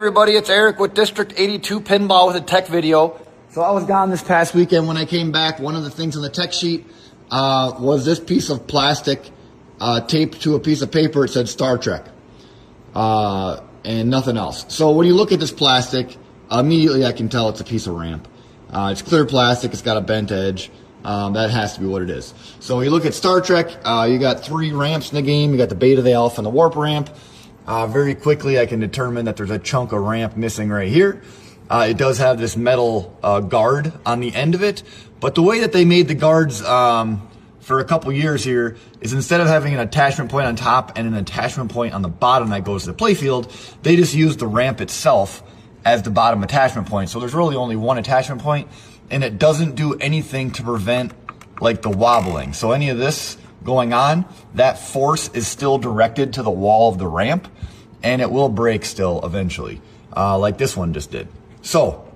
Everybody, it's Eric with District 82 Pinball with a tech video. So I was gone this past weekend. When I came back, one of the things on the tech sheet was this piece of plastic taped to a piece of paper. It said Star Trek and nothing else. So when you look at this plastic, immediately I can tell it's a piece of ramp. It's clear plastic. It's got a bent edge. That has to be what it is. So when you look at Star Trek, you got 3 ramps in the game. You got the beta, the alpha, and the warp ramp. Very quickly, I can determine that there's a chunk of ramp missing right here. It does have this metal guard on the end of it, but the way that they made the guards for a couple years here is instead of having an attachment point on top and an attachment point on the bottom that goes to the playfield, they just use the ramp itself as the bottom attachment point. So there's really only one attachment point, and it doesn't do anything to prevent like the wobbling. So any of this going on, that force is still directed to the wall of the ramp, and it will break still eventually, like this one just did. So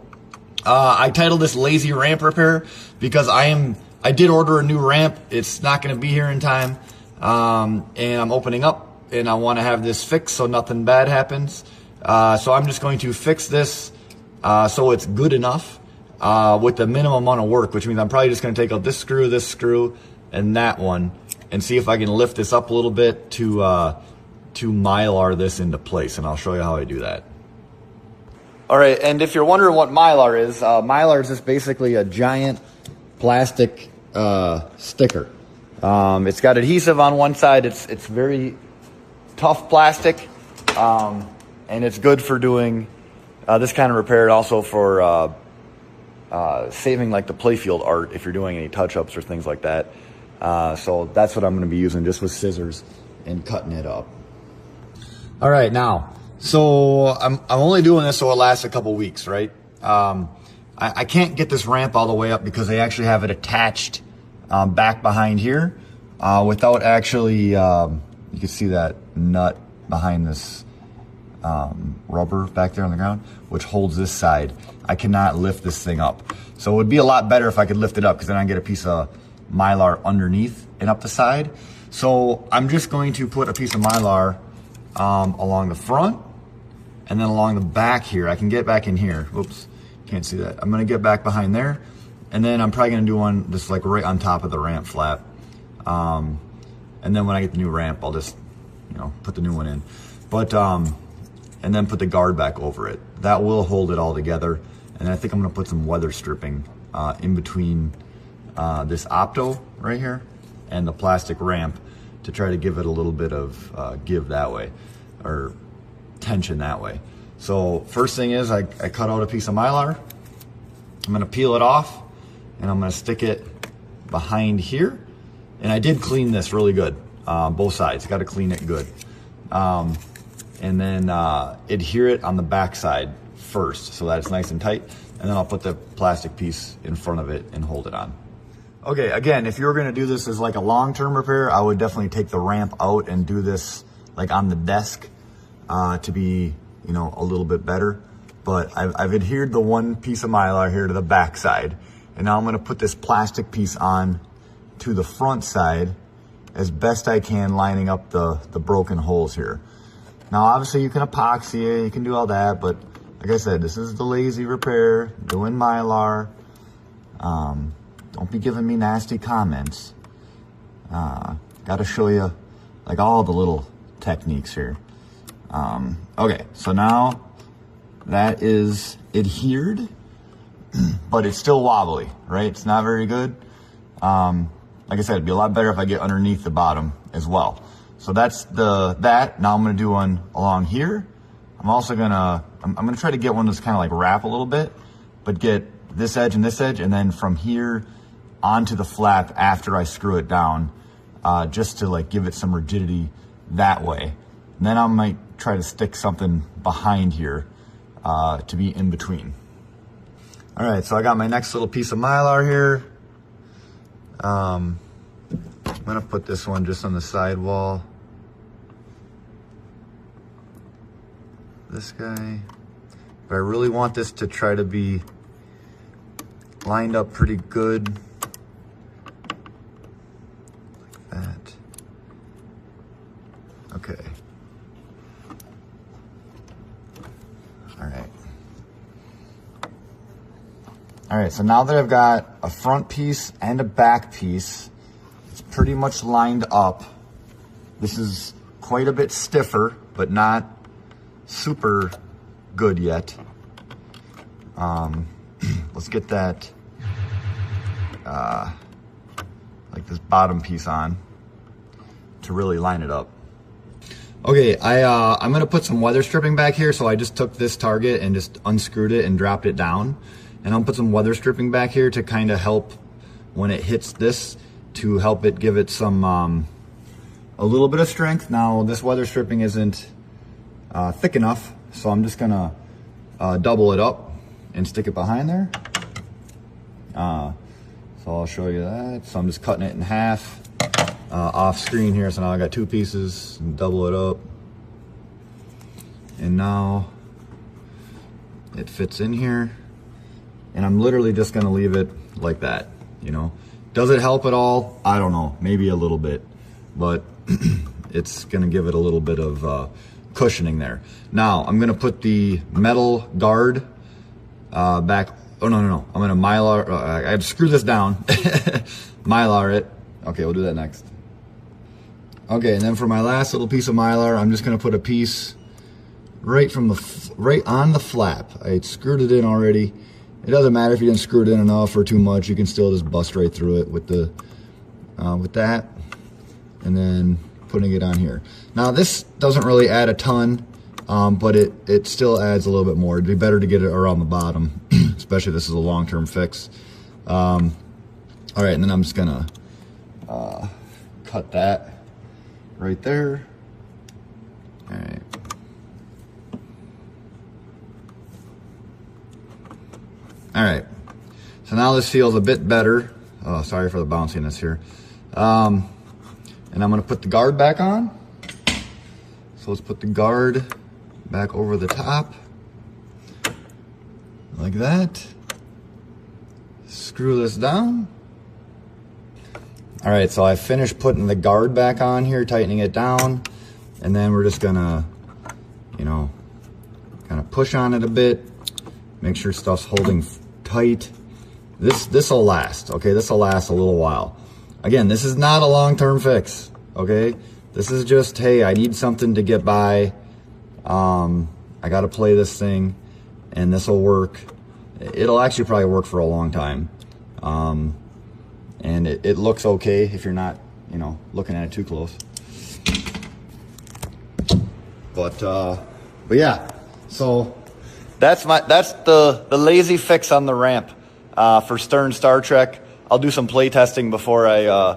I titled this Lazy Ramp Repair because I did order a new ramp. It's not going to be here in time, and I'm opening up, and I want to have this fixed so nothing bad happens. So I'm just going to fix this so it's good enough with the minimum amount of work, which means I'm probably just going to take out this screw, and that one, and see if I can lift this up a little bit to Mylar this into place, and I'll show you how I do that. All right, and if you're wondering what Mylar is just basically a giant plastic sticker. It's got adhesive on one side. It's very tough plastic, and it's good for doing this kind of repair, and also for saving like the playfield art if you're doing any touch-ups or things like that. So that's what I'm going to be using, just with scissors and cutting it up. All right, now, so I'm only doing this so it lasts a couple weeks, right? I can't get this ramp all the way up because they actually have it attached back behind here without actually, you can see that nut behind this rubber back there on the ground, which holds this side. I cannot lift this thing up. So it would be a lot better if I could lift it up, because then I get a piece of Mylar underneath and up the side. So I'm just going to put a piece of Mylar along the front and then along the back here. I can get back in here. Oops, can't see that. I'm gonna get back behind there, and then I'm probably gonna do one just like right on top of the ramp flap. And then when I get the new ramp, I'll just, put the new one in. But, and then put the guard back over it. That will hold it all together. And I think I'm gonna put some weather stripping in between this opto right here and the plastic ramp to try to give it a little bit of give that way, or tension that way. So first thing is I cut out a piece of Mylar. I'm gonna peel it off, and I'm gonna stick it behind here. And I did clean this really good, both sides. Got to clean it good. And then adhere it on the back side first so that it's nice and tight. And then I'll put the plastic piece in front of it and hold it on. Okay, again, if you were gonna do this as like a long-term repair, I would definitely take the ramp out and do this like on the desk to be, a little bit better. But I've adhered the one piece of Mylar here to the back side. And now I'm gonna put this plastic piece on to the front side as best I can, lining up the broken holes here. Now, obviously you can epoxy it, you can do all that, but like I said, this is the lazy repair, doing Mylar. Don't be giving me nasty comments. Got to show you like all the little techniques here. Okay, so now that is adhered, but it's still wobbly, right? It's not very good. Like I said, it'd be a lot better if I get underneath the bottom as well. So that's that. Now I'm gonna do one along here. I'm also gonna, I'm gonna try to get one that's kind of like wrap a little bit, but get this edge and this edge, and then from here onto the flap after I screw it down, just to like give it some rigidity that way. And then I might try to stick something behind here to be in between. All right, so I got my next little piece of Mylar here. I'm gonna put this one just on the side wall. This guy. But I really want this to try to be lined up pretty good. Like that. Okay. All right, so now that I've got a front piece and a back piece, it's pretty much lined up. This is quite a bit stiffer, but not super good yet. Let's get that, like this bottom piece on to really line it up. Okay, I'm gonna put some weather stripping back here, so I just took this target and just unscrewed it and dropped it down. And I'll put some weather stripping back here to kind of help when it hits this, to help it give it some, a little bit of strength. Now, this weather stripping isn't thick enough, so I'm just gonna double it up and stick it behind there. So I'll show you that. So I'm just cutting it in half off screen here. So now I got two pieces and double it up. And now it fits in here. And I'm literally just gonna leave it like that, you know. Does it help at all? I don't know, maybe a little bit, but it's gonna give it a little bit of cushioning there. Now, I'm gonna put the metal guard back. Oh, no. I'm gonna mylar, I have to screw this down. Mylar it. Okay, we'll do that next. Okay, and then for my last little piece of mylar, I'm just gonna put a piece right on the flap. I screwed it in already. It doesn't matter if you didn't screw it in enough or too much. You can still just bust right through it with the with that, and then putting it on here. Now this doesn't really add a ton, but it still adds a little bit more. It'd be better to get it around the bottom, especially if this is a long-term fix. All right, and then I'm just gonna cut that right there. All right. All right, so now this feels a bit better. Oh, sorry for the bounciness here. And I'm gonna put the guard back on. So let's put the guard back over the top, like that. Screw this down. All right, so I finished putting the guard back on here, tightening it down, and then we're just gonna, you know, kind of push on it a bit, make sure stuff's holding tight. This'll last, okay? This'll last a little while. Again, this is not a long-term fix, okay? This is just, hey, I need something to get by. I gotta play this thing, and this'll work. It'll actually probably work for a long time. And it looks okay if you're not, you know, looking at it too close. But yeah, so that's the lazy fix on the ramp for Stern Star Trek. I'll do some play testing before I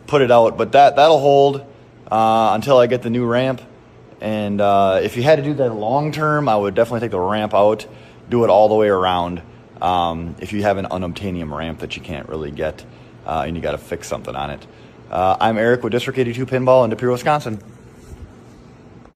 put it out, but that'll hold until I get the new ramp. And if you had to do that long term, I would definitely take the ramp out, do it all the way around. If you have an unobtainium ramp that you can't really get and you got to fix something on it. I'm Eric with District 82 Pinball in De Pere, Wisconsin.